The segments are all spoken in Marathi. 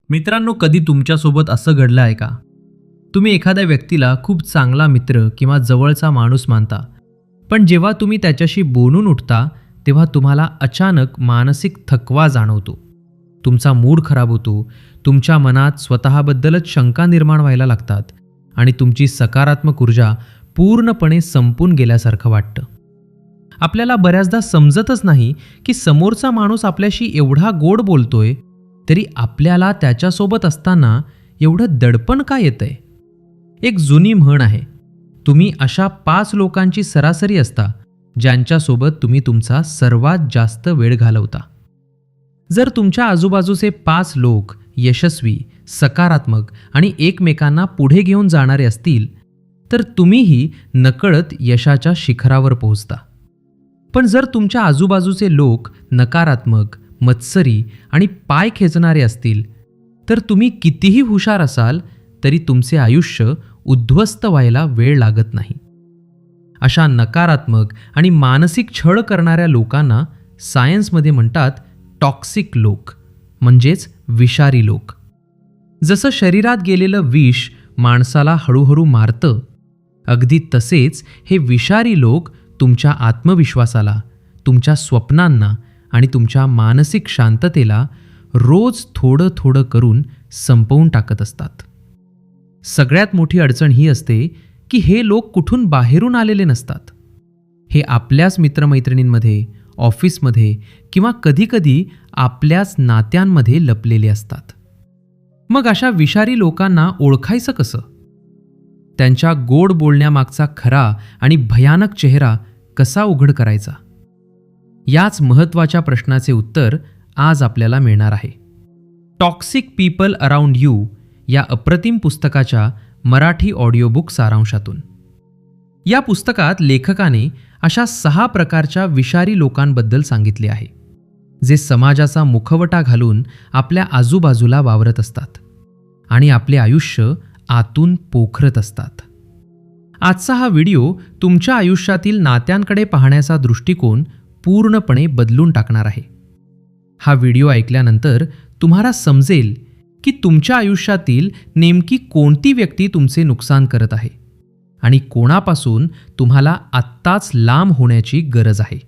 मित्रांनो, कधी तुमच्यासोबत असं घडलं आहे का? तुम्ही एखाद्या व्यक्तीला खूप चांगला मित्र किंवा जवळचा माणूस मानता, पण जेव्हा तुम्ही त्याच्याशी बोलून उठता तेव्हा तुम्हाला अचानक मानसिक थकवा जाणवतो. तुमचा मूड खराब होतो, तुमच्या मनात स्वतःबद्दलच शंका निर्माण व्हायला लागतात आणि तुमची सकारात्मक ऊर्जा पूर्णपणे संपून गेल्यासारखं वाटतं. आपल्याला बऱ्याचदा समजतच नाही की समोरचा माणूस आपल्याशी एवढा गोड बोलतोय, तरी आपल्याला त्याच्यासोबत असताना एवढं दडपण का येतंय? एक जुनी म्हण आहे, तुम्ही अशा 5 लोकांची सरासरी असता ज्यांच्यासोबत तुम्ही तुमचा सर्वात जास्त वेळ घालवता. जर तुमच्या आजूबाजूचे 5 लोक यशस्वी, सकारात्मक आणि एकमेकांना पुढे घेऊन जाणारे असतील, तर तुम्हीही नकळत यशाच्या शिखरावर पोहोचता. पण जर तुमच्या आजूबाजूचे लोक नकारात्मक, मत्सरी आणि पाय खेचणारे असतील, तर तुम्ही कितीही हुशार असाल तरी तुमचे आयुष्य उद्ध्वस्त व्हायला वेळ लागत नाही. अशा नकारात्मक आणि मानसिक छळ करणाऱ्या लोकांना सायन्समध्ये म्हणतात टॉक्सिक लोक, म्हणजेच विषारी लोक. जसं शरीरात गेलेलं विष माणसाला हळूहळू मारतं, अगदी तसेच हे विषारी लोक तुमच्या आत्मविश्वासाला, तुमच्या स्वप्नांना आणि तुमच्या मानसिक शांततेला रोज थोडं थोडं करून संपवून टाकत असतात. सगळ्यात मोठी अडचण ही असते की हे लोक कुठून बाहेरून आलेले नसतात. हे आपल्याच मित्रमैत्रिणींमध्ये, ऑफिसमध्ये किंवा कधीकधी आपल्याच नात्यांमध्ये लपलेले असतात. मग अशा विषारी लोकांना ओळखायचं कसं? त्यांच्या गोड बोलण्यामागचा खरा आणि भयानक चेहरा कसा उघड करायचा? याच महत्त्वाच्या प्रश्नाचे उत्तर आज आपल्याला मिळणार आहे टॉक्सिक पीपल अराउंड यू या अप्रतिम पुस्तकाच्या मराठी ऑडिओबुक सारांशातून. या पुस्तकात लेखकाने अशा 6 प्रकारच्या विषारी लोकांबद्दल सांगितले आहे, जे समाजाचा मुखवटा घालून आपल्या आजूबाजूला वावरत असतात आणि आपले आयुष्य आतून पोखरत असतात. आजचा हा व्हिडिओ तुमच्या आयुष्यातील नात्यांकडे पाहण्याचा दृष्टिकोन पूर्णपणे बदलून टाकणार आहे. हा व्हिडिओ ऐकल्यानंतर तुम्हाला समजेल की तुमच्या आयुष्यातील नेमकी कोणती व्यक्ती तुमचे नुकसान करत आहे आणि कोणापासून तुम्हाला आत्ताच लांब होण्याची गरज आहे.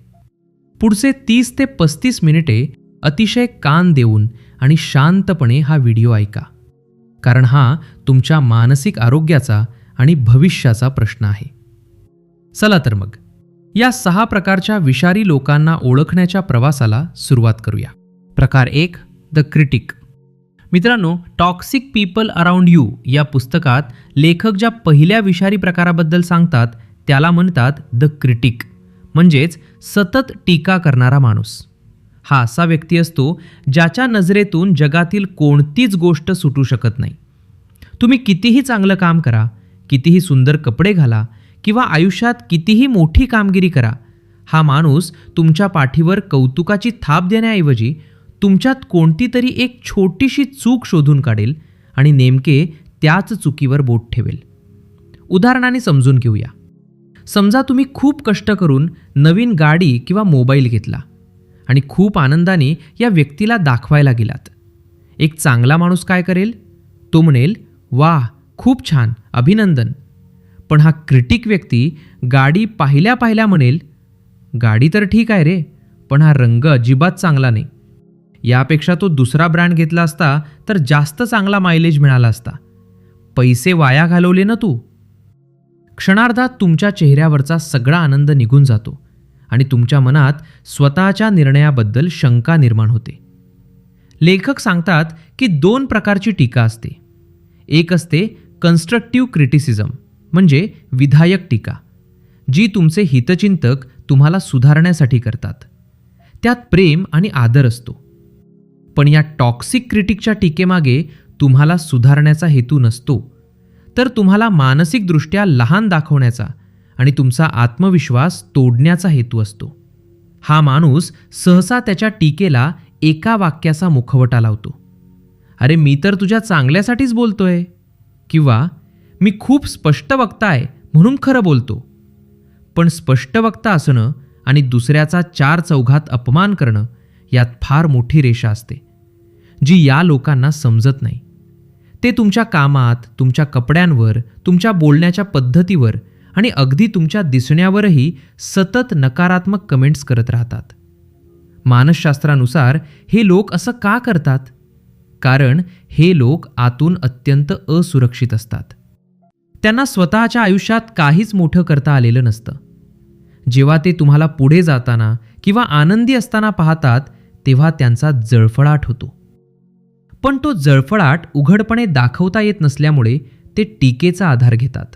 पुढचे 30 ते 35 मिनिटे अतिशय कान देऊन आणि शांतपणे हा व्हिडिओ ऐका, कारण हा तुमच्या मानसिक आरोग्याचा आणि भविष्याचा प्रश्न आहे. चला तर मग या 6 प्रकारच्या विषारी लोकांना ओळखण्याच्या प्रवासाला सुरुवात करूया. प्रकार 1, द क्रिटिक. मित्रांनो, टॉक्सिक पीपल अराउंड यू या पुस्तकात लेखक ज्या पहिल्या विषारी प्रकाराबद्दल सांगतात त्याला म्हणतात द क्रिटिक, म्हणजेच सतत टीका करणारा माणूस. हा असा व्यक्ती असतो ज्याच्या नजरेतून जगातील कोणतीच गोष्ट सुटू शकत नाही. तुम्ही कितीही चांगलं काम करा, कितीही सुंदर कपडे घाला किंवा आयुष्यात कितीही मोठी कामगिरी करा, हा माणूस तुमच्या पाठीवर कौतुकाची थाप देण्याऐवजी तुमच्यात कोणती तरी एक छोटीशी चूक शोधून काढेल आणि नेमके त्याच चुकीवर बोट ठेवेल. उदाहरणाने समजून घेऊया. समजा तुम्ही खूप कष्ट करून नवीन गाडी किंवा मोबाईल घेतला आणि खूप आनंदाने या व्यक्तीला दाखवायला गेलात. एक चांगला माणूस काय करेल? तो म्हणेल, वाह, खूप छान, अभिनंदन. पण हा क्रिटिक व्यक्ती गाडी पाहिल्या पाहिल्या म्हणेल, गाडी तर ठीक आहे रे, पण हा रंग अजिबात चांगला नाही. यापेक्षा तो दुसरा ब्रँड घेतला असता तर जास्त चांगला मायलेज मिळाला असता. पैसे वाया घालवले ना तू. क्षणार्धात तुमच्या चेहऱ्यावरचा सगळा आनंद निघून जातो आणि तुमच्या मनात स्वतःच्या निर्णयाबद्दल शंका निर्माण होते. लेखक सांगतात की 2 प्रकारची टीका असते. एक असते कन्स्ट्रक्टिव्ह क्रिटिसिझम, म्हणजे विधायक टीका, जी तुमचे हितचिंतक तुम्हाला सुधारण्यासाठी करतात. त्यात प्रेम आणि आदर असतो. पण या टॉक्सिक क्रिटिकच्या टीकेमागे तुम्हाला सुधारण्याचा हेतू नसतो, तर तुम्हाला मानसिकदृष्ट्या लहान दाखवण्याचा आणि तुमचा आत्मविश्वास तोडण्याचा हेतू असतो. हा माणूस सहसा त्याच्या टीकेला एका वाक्याचा मुखवटा लावतो. अरे, मी तर तुझ्या चांगल्यासाठीच बोलतोय, किंवा मी खूप स्पष्ट वक्ता आहे म्हणून खरं बोलतो. पण स्पष्ट वक्ता असणं आणि दुसऱ्याचा 4 चौघात अपमान करणं यात फार मोठी रेषा असते. जी या लोकांना समजत नाही. ते तुमच्या कामात, तुमच्या कपड्यांवर, तुमच्या बोलण्याच्या पद्धतीवर आणि अगदी तुमच्या दिसण्यावरही सतत नकारात्मक कमेंट्स करत राहतात. मानसशास्त्रानुसार हे लोक असं का करतात? कारण हे लोक आतून अत्यंत असुरक्षित असतात. त्यांना स्वतःच्या आयुष्यात काहीच मोठं करता आलेलं नसतं. जेव्हा ते तुम्हाला पुढे जाताना किंवा आनंदी असताना पाहतात तेव्हा त्यांचा जळफळाट होतो. पण तो जळफळाट उघडपणे दाखवता येत नसल्यामुळे ते टीकेचा आधार घेतात.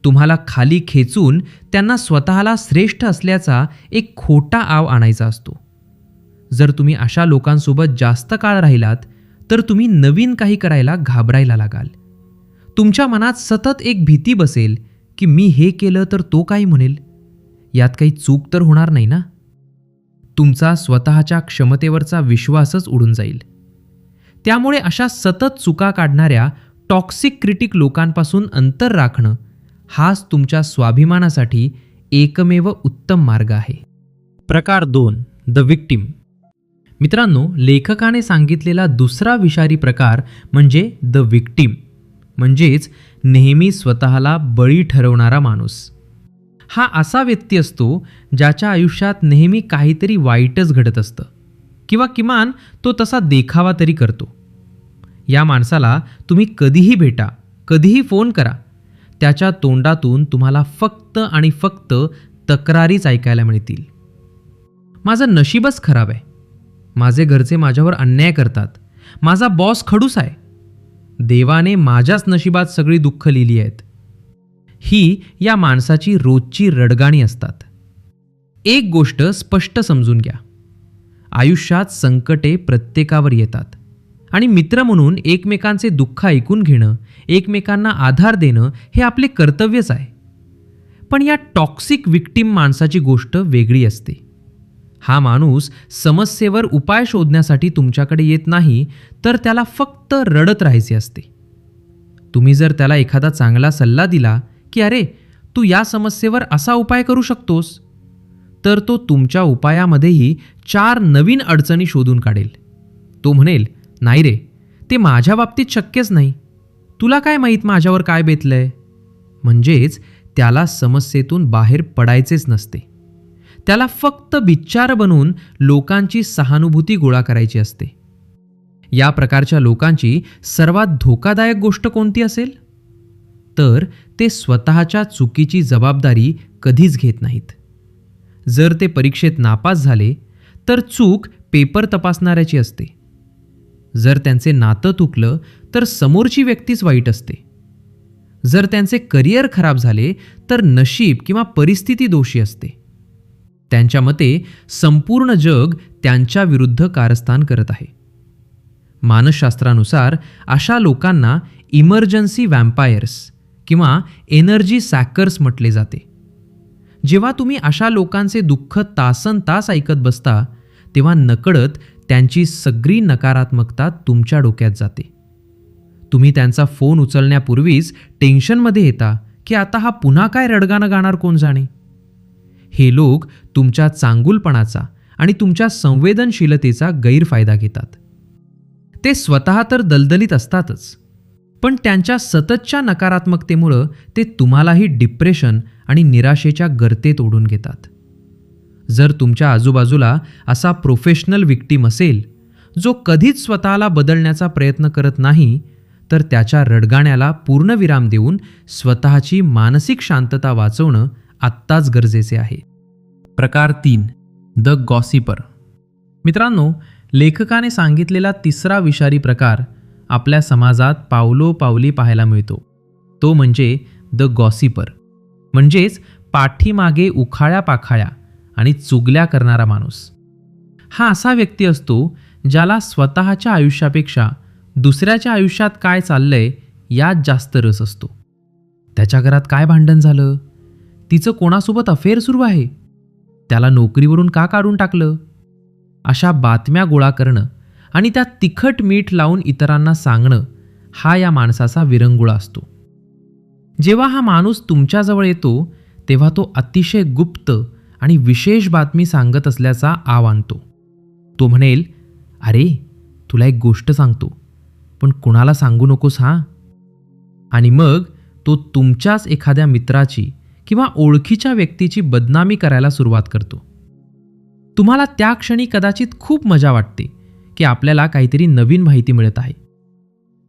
तुम्हाला खाली खेचून त्यांना स्वतःला श्रेष्ठ असल्याचा एक खोटा आव आणायचा असतो. जर तुम्ही अशा लोकांसोबत जास्त काळ राहिलात तर तुम्ही नवीन काही करायला घाबरायला लागाल. तुमच्या मनात सतत एक भीती बसेल की मी हे केलं तर तो काय म्हणेल, यात काही चूक तर होणार नाही ना. तुमचा स्वतःच्या क्षमतेवरचा विश्वासच उडून जाईल. त्यामुळे अशा सतत चुका काढणाऱ्या टॉक्सिक क्रिटिक लोकांपासून अंतर राखणं हाच तुमच्या स्वाभिमानासाठी एकमेव उत्तम मार्ग आहे. प्रकार 2, द विक्टिम. मित्रांनो, लेखकाने सांगितलेला दुसरा विषारी प्रकार म्हणजे द विक्टिम, म्हणजेच नेहमी स्वतःला बळी ठरवणारा माणूस. हा असा व्यक्ती असतो ज्याच्या आयुष्यात नेहमी काहीतरी वाईटच घडत असतं किंवा किमान तो तसा देखावा तरी करतो. या माणसाला तुम्ही कधीही भेटा, कधीही फोन करा, त्याच्या तोंडातून तुम्हाला फक्त आणि फक्त तक्रारीच ऐकायला मिळतील. माझं नशीबच खराब आहे, माझे घरचे माझ्यावर अन्याय करतात, माझा बॉस खडूस आहे, देवाने माझ्याच नशिबात सगळी दुःख लिहिली आहेत. ही या माणसाची रोजची रडगाणी असतात. एक गोष्ट स्पष्ट समजून घ्या, आयुष्यात संकटे प्रत्येकावर येतात आणि मित्र म्हणून एकमेकांचे दुःख ऐकून घेणं, एकमेकांना आधार देणं हे आपले कर्तव्यच आहे. पण या टॉक्सिक विक्टिम माणसाची गोष्ट वेगळी असते. हा माणूस समस्येवर उपाय शोधण्यासाठी तुमच्याकडे येत नाही, तर त्याला फक्त रडत राहायचे असते. तुम्ही जर त्याला एखादा चांगला सल्ला दिला की अरे तू या समस्येवर असा उपाय करू शकतोस, तर तो तुमच्या उपायामध्येही 4 नवीन अडचणी शोधून काढेल. तो म्हणेल, नाही रे, ते माझ्या बाबतीत शक्यच नाही, तुला काय माहीत माझ्यावर काय बेतलंय. म्हणजेच त्याला समस्येतून बाहेर पडायचेच नसते. त्याला फक्त बिच्चार बनवून लोकांची सहानुभूती गोळा करायची असते. या प्रकारच्या लोकांची सर्वात धोकादायक गोष्ट कोणती असेल? तर ते स्वतःच्या चुकीची जबाबदारी कधीच घेत नाहीत. जर ते परीक्षेत नापास झाले तर चूक पेपर तपासणाऱ्याची असते. जर त्यांचे नातं तुटलं तर समोरची व्यक्तीच वाईट असते. जर त्यांचे करिअर खराब झाले तर नशीब किंवा परिस्थिती दोषी असते. त्यांच्या मते संपूर्ण जग त्यांच्या विरुद्ध कारस्थान करत आहे. मानसशास्त्रानुसार अशा लोकांना इमर्जन्सी वॅम्पायर्स किंवा एनर्जी सॅकर्स म्हटले जाते. जेव्हा तुम्ही अशा लोकांचे दुःख तासनतास ऐकत बसता तेव्हा नकळत त्यांची सगळी नकारात्मकता तुमच्या डोक्यात जाते. तुम्ही त्यांचा फोन उचलण्यापूर्वीच टेन्शनमध्ये येता की आता हा पुन्हा काय रडगाणं गाणार कोण जाणे. हे लोक तुमच्या चांगुलपणाचा आणि तुमच्या संवेदनशीलतेचा गैरफायदा घेतात. ते स्वतः तर दलदलीत असतातच, पण त्यांच्या सततच्या नकारात्मकतेमुळं ते तुम्हालाही डिप्रेशन आणि निराशेच्या गर्तेत ओढून घेतात. जर तुमच्या आजूबाजूला असा प्रोफेशनल विक्टिम असेल जो कधीच स्वतःला बदलण्याचा प्रयत्न करत नाही, तर त्याच्या रडगाण्याला पूर्णविराम देऊन स्वतःची मानसिक शांतता वाचवणं आत्ताच गरजेचे आहे. प्रकार 3, द गॉसिपर. मित्रांनो, लेखकाने सांगितलेला तिसरा विषारी प्रकार आपल्या समाजात पावलोपावली पाहायला मिळतो. तो म्हणजे द गॉसिपर, म्हणजेच पाठीमागे उखाळ्या पाखाळ्या आणि चुगल्या करणारा माणूस. हा असा व्यक्ती असतो ज्याला स्वतःच्या आयुष्यापेक्षा दुसऱ्याच्या आयुष्यात काय चाललंय यात जास्त रस असतो. त्याच्या घरात काय भांडण झालं, तिचं कोणासोबत अफेअर सुरू आहे, त्याला नोकरीवरून का काढून टाकलं, अशा बातम्या गोळा करणं आणि त्यात तिखट मीठ लावून इतरांना सांगणं हा या माणसाचा विरंगुळा असतो. जेव्हा हा माणूस तुमच्याजवळ येतो तेव्हा तो अतिशय गुप्त आणि विशेष बातमी सांगत असल्याचा आव आणतो. तो म्हणेल, अरे तुला एक गोष्ट सांगतो, पण कुणाला सांगू नकोस हां. आणि मग तो तुमच्याच एखाद्या मित्राची किंवा ओळखीच्या व्यक्तीची बदनामी करायला सुरुवात करतो. तुम्हाला त्या क्षणी कदाचित खूप मजा वाटते की आपल्याला काहीतरी नवीन माहिती मिळत आहे.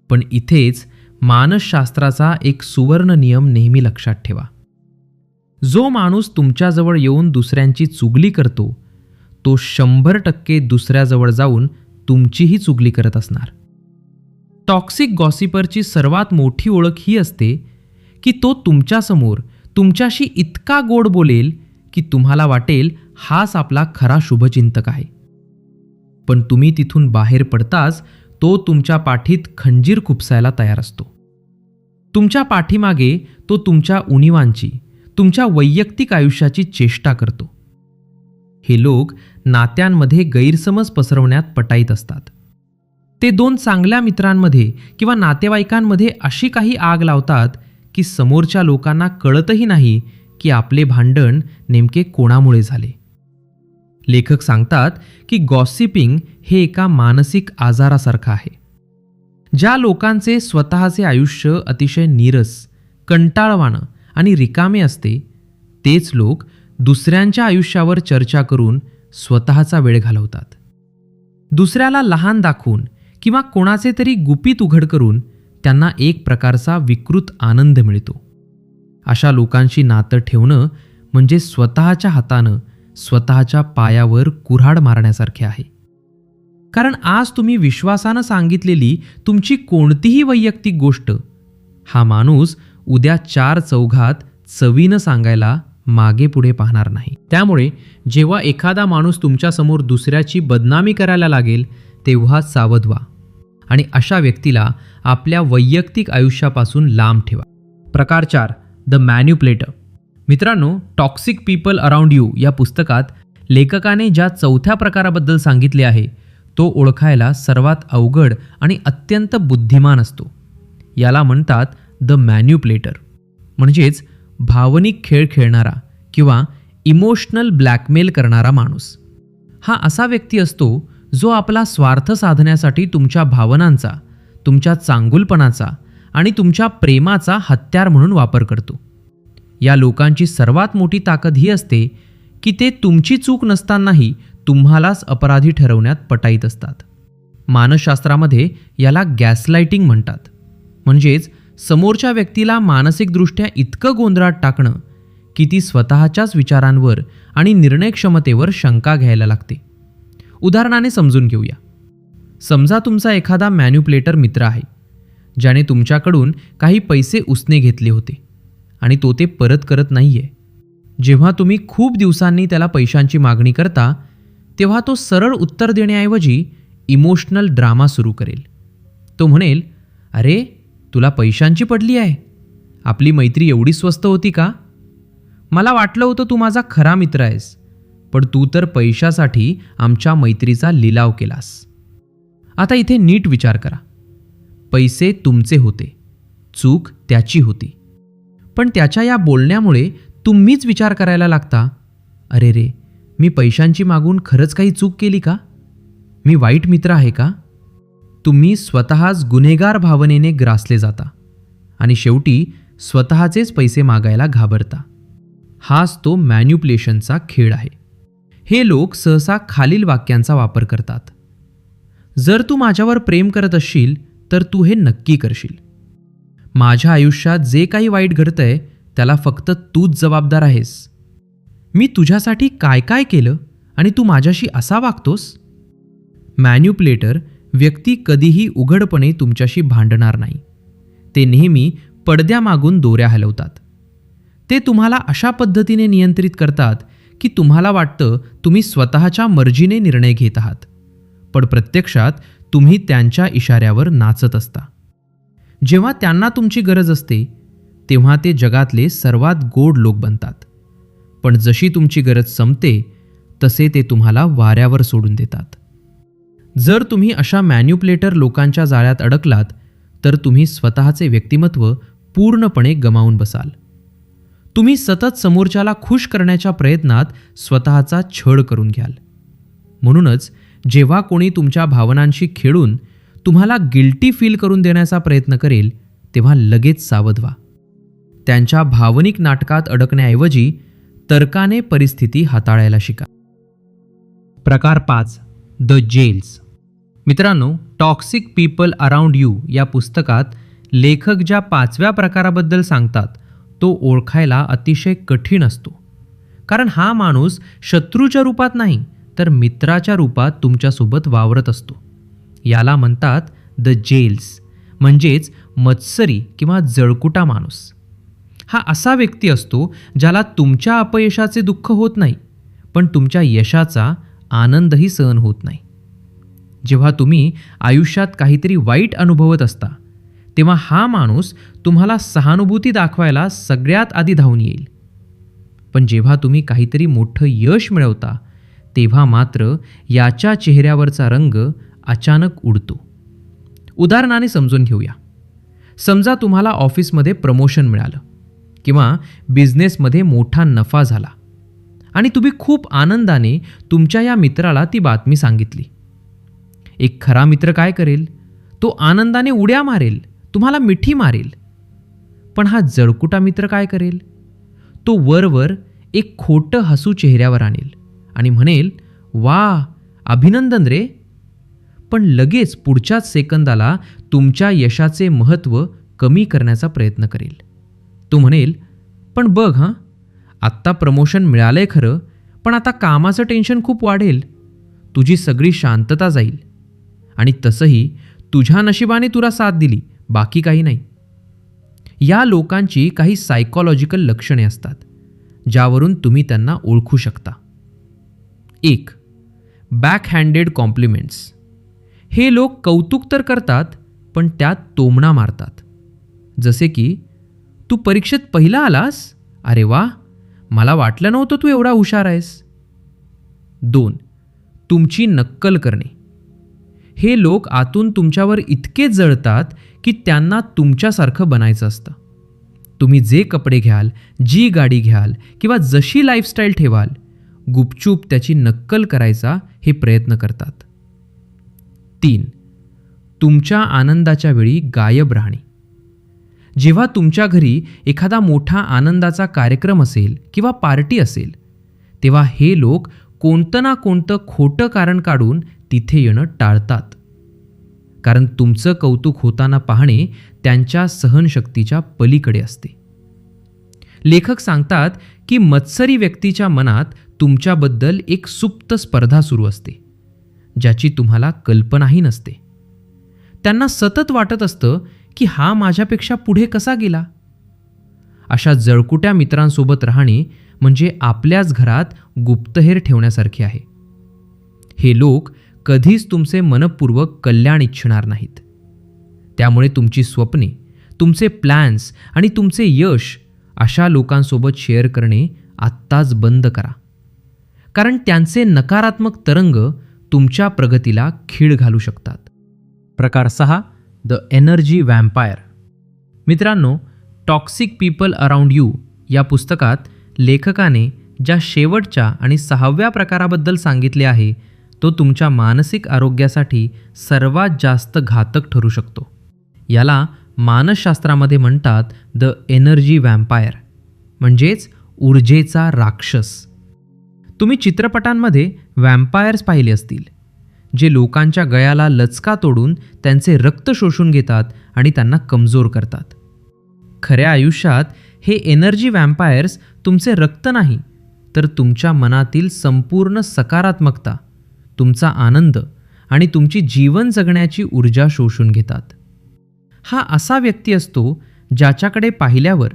पण इथेच मानसशास्त्राचा एक सुवर्ण नियम नेहमी लक्षात ठेवा. जो माणूस तुमच्याजवळ येऊन दुसऱ्यांची चुगली करतो, तो 100% दुसऱ्याजवळ जाऊन तुमचीही चुगली करत असणार. टॉक्सिक गॉसिपरची सर्वात मोठी ओळख ही असते की तो तुमच्यासमोर तुमच्याशी इतका गोड बोलेल की तुम्हाला वाटेल हाच आपला खरा शुभचिंतक आहे. पण तुम्ही तिथून बाहेर पडताच तो तुमच्या पाठीत खंजीर खुपसायला तयार असतो. तुमच्या पाठीमागे तो तुमच्या उणीवांची, तुमच्या वैयक्तिक आयुष्याची चेष्टा करतो. हे लोक नात्यांमध्ये गैरसमज पसरवण्यात पटाईत असतात. ते 2 चांगल्या मित्रांमध्ये किंवा नातेवाईकांमध्ये अशी काही आग लावतात की समोरच्या लोकांना कळतही नाही की आपले भांडण नेमके कोणामुळे झाले. लेखक सांगतात की गॉसिपिंग हे एका मानसिक आजारासारखं आहे. ज्या लोकांचे स्वतःचे आयुष्य अतिशय नीरस, कंटाळवाणं आणि रिकामे असते, तेच लोक दुसऱ्यांच्या आयुष्यावर चर्चा करून स्वतःचा वेळ घालवतात. दुसऱ्याला लहान दाखवून किंवा कोणाचे तरी गुपित उघड करून त्यांना एक प्रकारचा विकृत आनंद मिळतो. अशा लोकांशी नातं ठेवणं म्हणजे स्वतःच्या हातानं स्वतःच्या पायावर कुऱ्हाड मारण्यासारखे आहे. कारण आज तुम्ही विश्वासानं सांगितलेली तुमची कोणतीही वैयक्तिक गोष्ट हा माणूस उद्या 4 चौघात चवीनं सांगायला मागे पुढे पाहणार नाही. त्यामुळे जेव्हा एखादा माणूस तुमच्यासमोर दुसऱ्याची बदनामी करायला लागेल तेव्हा सावध व्हा आणि अशा व्यक्तीला आपल्या वैयक्तिक आयुष्यापासून लांब ठेवा. प्रकार 4, द मॅन्युप्लेटर. मित्रांनो, टॉक्सिक पीपल अराउंड यू या पुस्तकात लेखकाने ज्या 4थ्या प्रकाराबद्दल सांगितले आहे तो ओळखायला सर्वात अवघड आणि अत्यंत बुद्धिमान असतो. याला म्हणतात द मॅन्युप्लेटर, म्हणजेच भावनिक खेळ खेळणारा किंवा इमोशनल ब्लॅकमेल करणारा माणूस. हा असा व्यक्ती असतो जो आपला स्वार्थ साधण्यासाठी तुमच्या भावनांचा, तुमच्या चांगुलपणाचा आणि तुमच्या प्रेमाचा हत्यार म्हणून वापर करतो. या लोकांची सर्वात मोठी ताकद ही असते की ते तुमची चूक नसतानाही तुम्हालाच अपराधी ठरवण्यात पटाईत असतात. मानसशास्त्रामध्ये याला गॅसलाइटिंग म्हणतात. म्हणजेच समोरच्या व्यक्तीला मानसिकदृष्ट्या इतकं गोंधळात टाकणं की ती स्वतःच्याच विचारांवर आणि निर्णयक्षमतेवर शंका घ्यायला लागते. उदाहरणाने समजून घेऊया. समजा तुमचा एखादा मॅन्युप्लेटर मित्र आहे ज्याने तुमच्याकडून काही पैसे उसने घेतले होते आणि तो ते परत करत नाहीये. जेव्हा तुम्ही खूप दिवसांनी त्याला पैशांची मागणी करता तेव्हा तो सरळ उत्तर देण्याऐवजी इमोशनल ड्रामा सुरू करेल. तो म्हणेल, अरे तुला पैशांची पडली आहे? आपली मैत्री एवढी स्वस्त होती का? मला वाटलं होतं तू माझा खरा मित्र आहेस, पण तू तर पैशासाठी आमच्या मैत्रीचा लिलाव केलास. आता इथे नीट विचार करा. पैसे तुमचे होते, चूक त्याची होती. पण त्याच्या या बोलण्यामुळे तुम्हीच विचार करायला लागता, अरे रे, मी पैशांची मागून खरंच काही चूक केली का? मी वाईट मित्र आहे का? तुम्ही स्वतःच गुन्हेगार भावनेने ग्रासले जाता आणि शेवटी स्वतःचेच पैसे मागायला घाबरता. हाच तो मॅन्युप्लेशनचा खेळ आहे. हे लोक सहसा खालील वाक्यांचा वापर करतात. जर तू माझ्यावर प्रेम करत असशील तर तू हे नक्की करशील. माझ्या आयुष्यात जे काही वाईट घडतंय त्याला फक्त तूच जबाबदार आहेस. मी तुझ्यासाठी काय काय केलं आणि तू माझ्याशी असा वागतोस? मॅन्युप्लेटर व्यक्ती कधीही उघडपणे तुमच्याशी भांडणार नाही. ते नेहमी पडद्यामागून दोऱ्या हलवतात. ते तुम्हाला अशा पद्धतीने नियंत्रित करतात की तुम्हाला वाटतं तुम्ही स्वतःच्या मर्जीने निर्णय घेत आहात, पण प्रत्यक्षात तुम्ही त्यांच्या इशाऱ्यावर नाचत असता. जेव्हा त्यांना तुमची गरज असते तेव्हा ते जगातले सर्वात गोड लोक बनतात, पण जशी तुमची गरज संपते तसे ते तुम्हाला वाऱ्यावर सोडून देतात. जर तुम्ही अशा मॅन्युप्लेटर लोकांच्या जाळ्यात अडकलात तर तुम्ही स्वतःचे व्यक्तिमत्व पूर्णपणे गमावून बसाल. तुम्ही सतत समोरच्याला खुश करण्याच्या प्रयत्नात स्वतःचा छळ करून घ्याल. म्हणूनच जेव्हा कोणी तुमच्या भावनांशी खेळून तुम्हाला गिल्टी फील करून देण्याचा प्रयत्न करेल, तेव्हा लगेच सावध व्हा. त्यांच्या भावनिक नाटकात अडकण्याऐवजी तर्काने परिस्थिती हाताळायला शिका. प्रकार 5. The jealous. मित्रांनो, टॉक्सिक पीपल अराउंड यू या पुस्तकात लेखक ज्या 5व्या प्रकाराबद्दल सांगतात तो ओळखायला अतिशय कठीण असतो. कारण हा माणूस शत्रूच्या रूपात नाही तर मित्राच्या रूपात तुमच्यासोबत वावरत असतो. याला म्हणतात द जेल्स, म्हणजेच मत्सरी किंवा जळकुटा माणूस. हा असा व्यक्ती असतो ज्याला तुमच्या अपयशाचे दुःख होत नाही, पण तुमच्या यशाचा आनंदही सहन होत नाही. जेव्हा तुम्ही आयुष्यात काहीतरी वाईट अनुभवत असता तेव्हा हा माणूस तुम्हाला सहानुभूती दाखवायला सगळ्यात आधी धावून येईल. पण जेव्हा तुम्ही काहीतरी मोठं यश मिळवता तेव्हा मात्र याच्या चेहऱ्यावरचा रंग अचानक उडतो. उदाहरणाने समजून घेऊया. समजा तुम्हाला ऑफिसमध्ये प्रमोशन मिळालं किंवा बिझनेसमध्ये मोठा नफा झाला आणि तुम्ही खूप आनंदाने तुमच्या या मित्राला ती बातमी सांगितली. एक खरा मित्र काय करेल? तो आनंदाने उड्या मारेल, तुम्हाला मिठी मारेल. पण हा जळकुटा मित्र काय करेल? तो वरवर एक खोटं हसू चेहऱ्यावर आणेल आणि म्हणेल, वा, अभिनंदन रे. पण लगेच पुढच्याच सेकंदाला तुमच्या यशाचे महत्त्व कमी करण्याचा प्रयत्न करेल. तो म्हणेल, पण बघ हां, आत्ता प्रमोशन मिळालंय खरं, पण आता कामाचं टेन्शन खूप वाढेल, तुझी सगळी शांतता जाईल. आणि तसंही तुझ्या नशिबाने तुला साथ दिली, बाकी काही नाही. या लोकांची काही सायकॉलॉजिकल लक्षणे असतात ज्यावरून तुम्ही त्यांना ओळखू शकता. 1. बॅकहँडेड कॉम्प्लिमेंट्स. हे लोक कौतुक तर करतात पण त्यात टोमणा मारतात. जसे की, तू परीक्षेत पहिला आलास? अरे वा, मला वाटलं नव्हतं तू एवढा हुशार आहेस. 2. तुमची नक्कल करणे. हे लोक आतून तुमच्यावर इतके जळतात की त्यांना तुमच्यासारखं बनायचं असतं. तुम्ही जे कपडे घ्याल, जी गाडी घ्याल किंवा जशी लाईफस्टाईल ठेवाल, गुपचूप त्याची नक्कल करायचा हे प्रयत्न करतात. 3. तुमच्या आनंदाच्या वेळी गायब राहणे. जेव्हा तुमच्या घरी एखादा मोठा आनंदाचा कार्यक्रम असेल किंवा पार्टी असेल तेव्हा हे लोक कोणतं ना कोणतं खोटं कारण काढून तिथे येणं टाळतात. कारण तुमचं कौतुक होताना पाहणे त्यांच्या सहनशक्तीच्या पलीकडे असते. लेखक सांगतात की मत्सरी व्यक्तीच्या मनात तुमच्याबद्दल एक सुप्त स्पर्धा सुरू असते ज्याची तुम्हाला कल्पनाही नसते. त्यांना सतत वाटत असतं की हा माझ्यापेक्षा पुढे कसा गेला. अशा जळकुट्या मित्रांसोबत राहणे म्हणजे आपल्याच घरात गुप्तहेर ठेवण्यासारखे आहे. हे लोक कधीच तुमचे मनपूर्वक कल्याण इच्छिणार नाहीत. त्यामुळे तुमची स्वप्ने, तुमचे प्लॅन्स आणि तुमचे यश अशा लोकांसोबत शेअर करणे आत्ताच बंद करा. कारण त्यांचे नकारात्मक तरंग तुमच्या प्रगतीला खीळ घालू शकतात. प्रकार 6. The energy vampire. मित्रांनो, टॉक्सिक पीपल अराउंड यू या पुस्तकात लेखकाने ज्या शेवटच्या आणि 6व्या प्रकाराबद्दल सांगितले आहे तो तुमच्या मानसिक आरोग्यासाठी सर्वात जास्त घातक ठरू शकतो. याला मानसशास्त्रामध्ये म्हणतात द एनर्जी व्हॅम्पायर, म्हणजेच ऊर्जेचा राक्षस. तुम्ही चित्रपटांमध्ये व्हॅम्पायर्स पाहिले असतील, जे लोकांच्या गळ्याला लचका तोडून त्यांचे रक्त शोषून घेतात आणि त्यांना कमजोर करतात. खऱ्या आयुष्यात हे एनर्जी व्हॅम्पायर्स तुमचे रक्त नाही तर तुमच्या मनातील संपूर्ण सकारात्मकता, तुमचा आनंद आणि तुमची जीवन जगण्याची ऊर्जा शोषून घेतात. हा असा व्यक्ती असतो ज्याच्याकडे पाहिल्यावर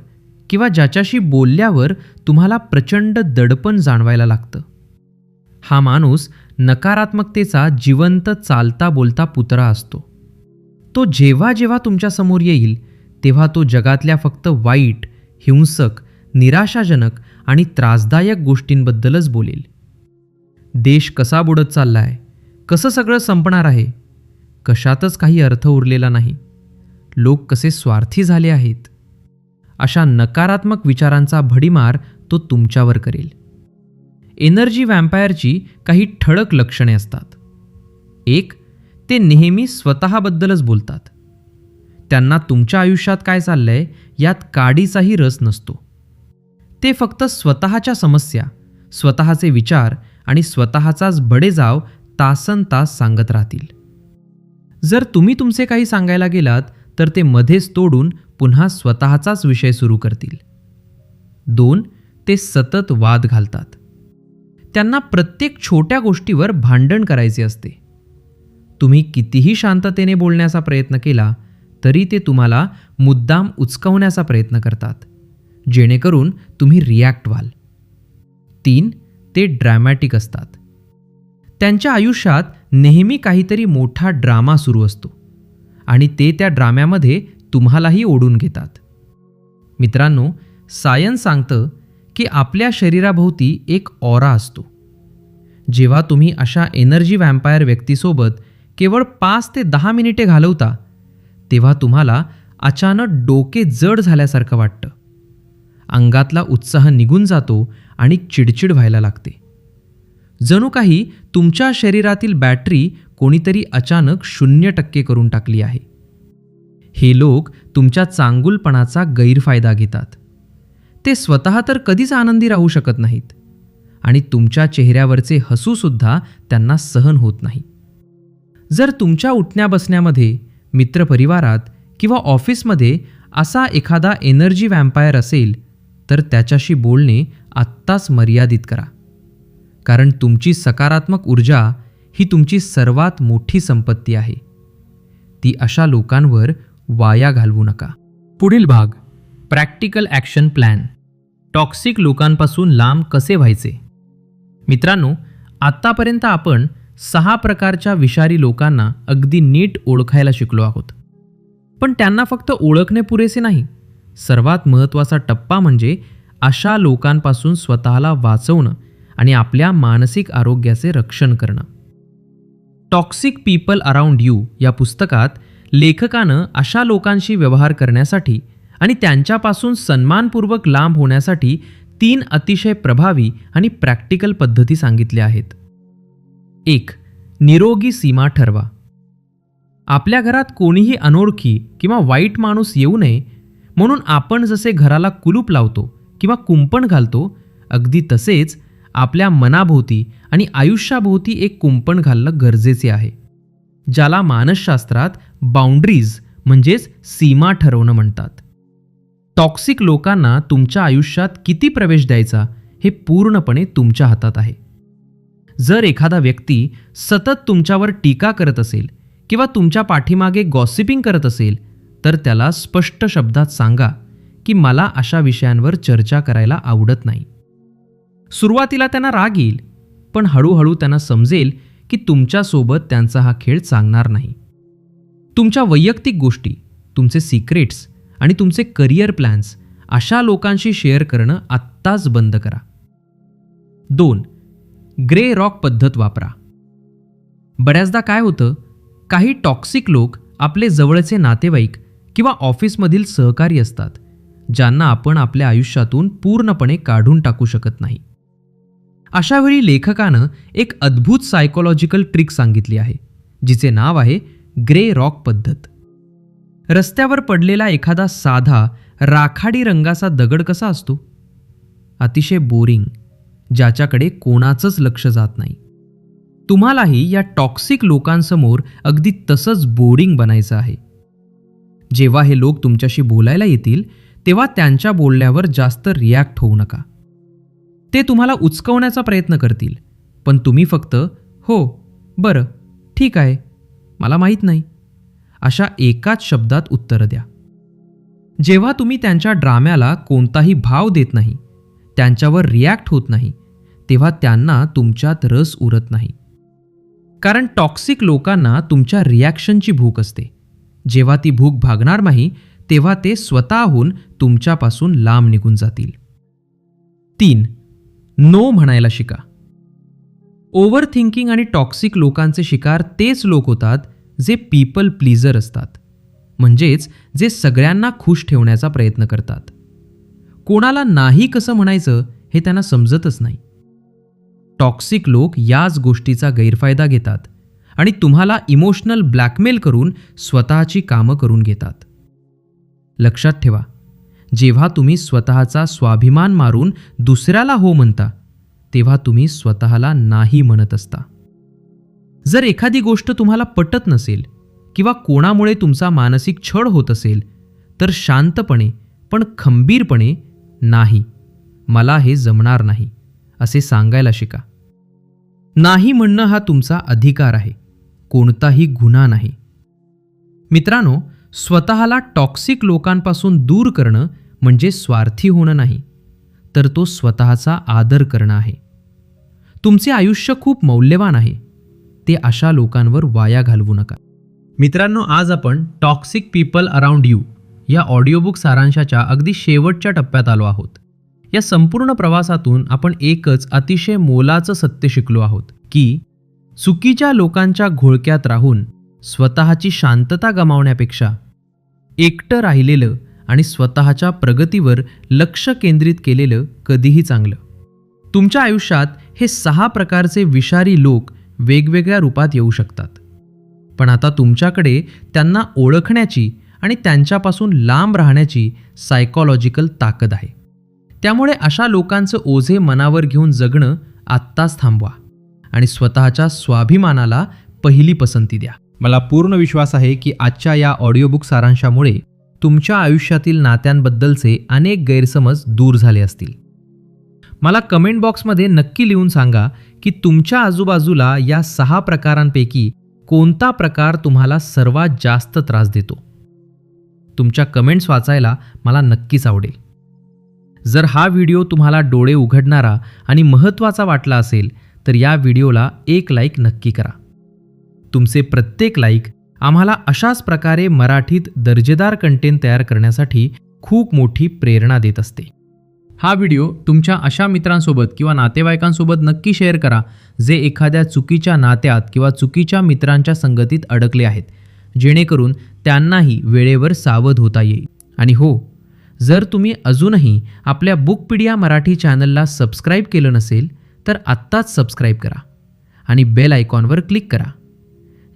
किंवा ज्याच्याशी बोलल्यावर तुम्हाला प्रचंड दडपण जाणवायला लागतं. हा माणूस नकारात्मकतेचा जिवंत चालता बोलता पुतळा असतो. तो जेव्हा जेव्हा तुमच्यासमोर येईल तेव्हा तो जगातल्या फक्त वाईट, हिंसक, निराशाजनक आणि त्रासदायक गोष्टींबद्दलच बोलेल. देश कसा बुडत चालला आहे, कसं सगळं संपणार आहे, कशातच काही अर्थ उरलेला नाही, लोक कसे स्वार्थी झाले आहेत, अशा नकारात्मक विचारांचा भडीमार तो तुमच्यावर करेल. एनर्जी व्हॅम्पायरची काही ठळक लक्षणे असतात. एक, ते नेहमी स्वतःबद्दलच बोलतात. त्यांना तुमच्या आयुष्यात काय चाललंय यात काडीचाही रस नसतो. ते फक्त स्वतःच्या समस्या, स्वतःचे विचार आणि स्वतःचाच बडेजाव तासनतास सांगत राहतील. जर तुम्ही तुमचे काही सांगायला गेलात तर ते मध्येच तोडून पुन्हा स्वतःचाच विषय सुरू करतील. 2, ते सतत वाद घालतात. त्यांना प्रत्येक छोट्या गोष्टीवर भांडण करायचे असते. तुम्ही कितीही शांततेने बोलण्याचा प्रयत्न केला तरी ते तुम्हाला मुद्दाम उचकवण्याचा प्रयत्न करतात, जेणेकरून तुम्ही रिॲक्ट व्हाल. 3, ते ड्रॅमॅटिक असतात. त्यांच्या आयुष्यात नेहमी काहीतरी मोठा ड्रामा सुरू असतो आणि ते त्या ड्राम्यामध्ये तुम्हालाही ओढून घेतात. मित्रांनो, सायन्स सांगतं की आपल्या शरीराभोवती एक ऑरा असतो. जेव्हा तुम्ही अशा एनर्जी व्हॅम्पायर व्यक्तीसोबत केवळ 5 ते 10 मिनिटे घालवता तेव्हा तुम्हाला अचानक डोके जड झाल्यासारखं वाटतं. अंगातला उत्साह निघून जातो आणि चिडचिड व्हायला लागते. जणू काही तुमच्या शरीरातील बॅटरी कोणीतरी अचानक 0% करून टाकली आहे. हे लोक तुमच्या चांगुलपणाचा गैरफायदा घेतात. ते स्वतः तर कधीच आनंदी राहू शकत नाहीत आणि तुमच्या चेहऱ्यावरचे हसूसुद्धा त्यांना सहन होत नाही. जर तुमच्या उठण्या बसण्यामध्ये, मित्रपरिवारात किंवा ऑफिसमध्ये असा एखादा एनर्जी व्हॅम्पायर असेल तर त्याच्याशी बोलणे आत्ताच मर्यादित करा. कारण तुमची सकारात्मक ऊर्जा ही तुमची सर्वात मोठी संपत्ती आहे. ती अशा लोकांवर वाया घालवू नका. पुढील भाग, प्रॅक्टिकल ॲक्शन प्लॅन. टॉक्सिक लोकांपासून लांब कसे व्हायचे. मित्रांनो, आत्तापर्यंत आपण 6 प्रकारच्या विषारी लोकांना अगदी नीट ओळखायला शिकलो आहोत. पण त्यांना फक्त ओळखणे पुरेसे नाही. सर्वात महत्त्वाचा टप्पा म्हणजे अशा लोकांपासून स्वतःला वाचवणं आणि आपल्या मानसिक आरोग्याचे रक्षण करणं. टॉक्सिक पीपल अराउंड यू या पुस्तकात लेखकानं अशा लोकांशी व्यवहार करण्यासाठी आणि त्यांच्यापासून सन्मानपूर्वक लांब होण्यासाठी 3 अतिशय प्रभावी आणि प्रॅक्टिकल पद्धती सांगितल्या आहेत. 1, निरोगी सीमा ठरवा. आपल्या घरात कोणीही अनोळखी किंवा वाईट माणूस येऊ नये म्हणून आपण जसे घराला कुलूप लावतो किंवा कुंपण घालतो, अगदी तसेच आपल्या मनाभोवती आणि आयुष्याभोवती एक कुंपण घालणं गरजेचे आहे, ज्याला मानसशास्त्रात बाउंड्रीज म्हणजेच सीमा ठरवणं म्हणतात. टॉक्सिक लोकांना तुमच्या आयुष्यात किती प्रवेश द्यायचा हे पूर्णपणे तुमच्या हातात आहे. जर एखादा व्यक्ती सतत तुमच्यावर टीका करत असेल किंवा तुमच्या पाठीमागे गॉसिपिंग करत असेल तर त्याला स्पष्ट शब्दात सांगा की मला अशा विषयांवर चर्चा करायला आवडत नाही. सुरुवातीला त्यांना राग येईल, पण हळूहळू त्यांना समजेल की तुमच्यासोबत त्यांचा हा खेळ चालणार नाही. तुमच्या वैयक्तिक गोष्टी, तुमचे सिक्रेट्स आणि तुमचे करिअर प्लॅन्स अशा लोकांशी शेअर करणं आत्ताच बंद करा. 2, ग्रे रॉक पद्धत वापरा. बऱ्याचदा काय होतं, काही टॉक्सिक लोक आपले जवळचे नातेवाईक किंवा ऑफिसमधील सहकारी असतात, ज्यांना आपण आपल्या आयुष्यातून पूर्णपणे काढून टाकू शकत नाही. अशा वेळी लेखकानं एक अद्भुत सायकोलॉजिकल ट्रिक सांगितली आहे, जिचे नाव आहे ग्रे रॉक पद्धत. रस्त्यावर पडलेला एखादा साधा राखाडी रंगाचा दगड कसा असतो? अतिशय बोरिंग, ज्याच्याकडे कोणाचंच लक्ष जात नाही. तुम्हालाही या टॉक्सिक लोकांसमोर अगदी तसंच बोरिंग बनायचं आहे. जेव्हा हे लोक तुमच्याशी बोलायला येतील तेव्हा त्यांच्या बोलण्यावर जास्त रिॲक्ट होऊ नका. ते तुम्हाला उचकवण्याचा प्रयत्न करतील, पण तुम्ही फक्त हो, बरं, ठीक आहे, मला माहीत नाही अशा एकाच शब्दात उत्तरं द्या. जेव्हा तुम्ही त्यांच्या ड्राम्याला कोणताही भाव देत नाही, त्यांच्यावर रिॲक्ट होत नाही, तेव्हा त्यांना तुमच्यात रस उरत नाही. कारण टॉक्सिक लोकांना तुमच्या रिॲक्शनची भूक असते. जेव्हा ती भूक भागणार नाही तेव्हा ते स्वतःहून तुमच्यापासून लांब निघून जातील. 3, नो म्हणायला शिका. ओव्हर थिंकिंग आणि टॉक्सिक लोकांचे शिकार तेच लोक होतात जे पीपल प्लीजर असतात, म्हणजेच जे सगळ्यांना खुश ठेवण्याचा प्रयत्न करतात. कोणाला नाही कसं म्हणायचं हे त्यांना समजतच नाही. टॉक्सिक लोक याच गोष्टीचा गैरफायदा घेतात आणि तुम्हाला इमोशनल ब्लॅकमेल करून स्वतःची कामं करून घेतात. लक्षात ठेवा, जेव्हा तुम्ही स्वतःचा स्वाभिमान मारून दुसऱ्याला हो म्हणता, तेव्हा तुम्ही स्वतःला नाही म्हणत असता. जर एखादी गोष्ट तुम्हाला पटत नसेल किंवा कोणामुळे तुमचा मानसिक छळ होत असेल, तर शांतपणे पण खंबीरपणे नाही, मला हे जमणार नाही असे सांगायला शिका. नाही म्हणणं हा तुमचा अधिकार आहे, कोणताही गुन्हा नाही. मित्रांनो, स्वतःला टॉक्सिक लोकांपासून दूर करणं म्हणजे स्वार्थी होणं नाही, तर तो स्वतःचा आदर करणं आहे. तुमचे आयुष्य खूप मौल्यवान आहे, ते अशा लोकांवर वाया घालवू नका. मित्रांनो, आज आपण टॉक्सिक पीपल अराउंड यू या ऑडिओबुक सारांशाच्या अगदी शेवटच्या टप्प्यात आलो आहोत. या संपूर्ण प्रवासातून आपण एकच अतिशय मोलाचं सत्य शिकलो आहोत की चुकीच्या लोकांच्या घोळक्यात राहून स्वतःची शांतता गमावण्यापेक्षा एकटं राहिलेलं आणि स्वतःच्या प्रगतीवर लक्ष केंद्रित केलेलं कधीही चांगलं. तुमच्या आयुष्यात हे 6 प्रकारचे विषारी लोक वेगवेगळ्या रूपात येऊ शकतात, पण आता तुमच्याकडे त्यांना ओळखण्याची आणि त्यांच्यापासून लांब राहण्याची सायकॉलॉजिकल ताकद आहे. त्यामुळे अशा लोकांचं ओझे मनावर घेऊन जगणं आत्ताच थांबवा आणि स्वतःच्या स्वाभिमानाला पहिली पसंती द्या. मला पूर्ण विश्वास आहे की आजच्या या ऑडिओबुक सारांशामुळे तुमच्या आयुष्यातील नात्यांबद्दलचे अनेक गैरसमज दूर झाले असतील. मला कमेंट बॉक्समध्ये नक्की लिहून सांगा की तुमच्या आजूबाजूला या 6 प्रकारांपैकी कोणता प्रकार तुम्हाला सर्वात जास्त त्रास देतो. तुमच्या कमेंट्स वाचायला मला नक्कीच आवडेल. जर हा व्हिडिओ तुम्हाला डोळे उघडणारा आणि महत्त्वाचा वाटला असेल तर या व्हिडिओला एक लाईक नक्की करा. तुमचे प्रत्येक लाईक आम्हाला अशाच प्रकारे मराठीत दर्जेदार कंटेंट तयार करण्यासाठी खूप मोठी प्रेरणा देत असते. हा व्हिडिओ तुमच्या अशा मित्रांसोबत किंवा नातेवाईकांसोबत नक्की शेअर करा जे एखाद्या चुकीच्या नात्यात किंवा चुकीच्या मित्रांच्या संगतीत अडकले आहेत, जेणेकरून त्यांनाही वेळेवर सावध होता येईल. आणि हो, जर तुम्ही अजूनही आपल्या बुकपीडिया मराठी चॅनलला सबस्क्राईब केलं नसेल तर आत्ताच सबस्क्राईब करा आणि बेल आयकॉनवर क्लिक करा,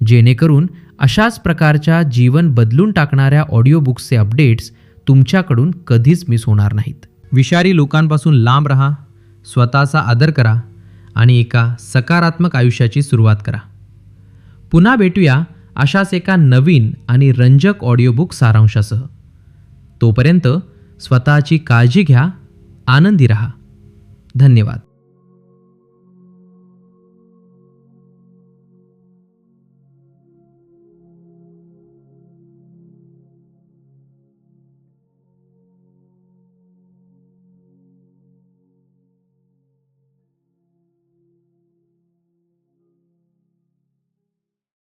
जेणेकरून अशाच प्रकारच्या जीवन बदलून टाकणाऱ्या ऑडिओबुक्सचे अपडेट्स तुमच्याकडून कधीच मिस होणार नाहीत. विषारी लोकांपासून लांब राहा, स्वतःचा आदर करा आणि एका सकारात्मक आयुष्याची सुरुवात करा. पुन्हा भेटूया अशाच एका नवीन आणि रंजक ऑडिओबुक सारांशासह. तोपर्यंत स्वतःची काळजी घ्या, आनंदी रहा. धन्यवाद.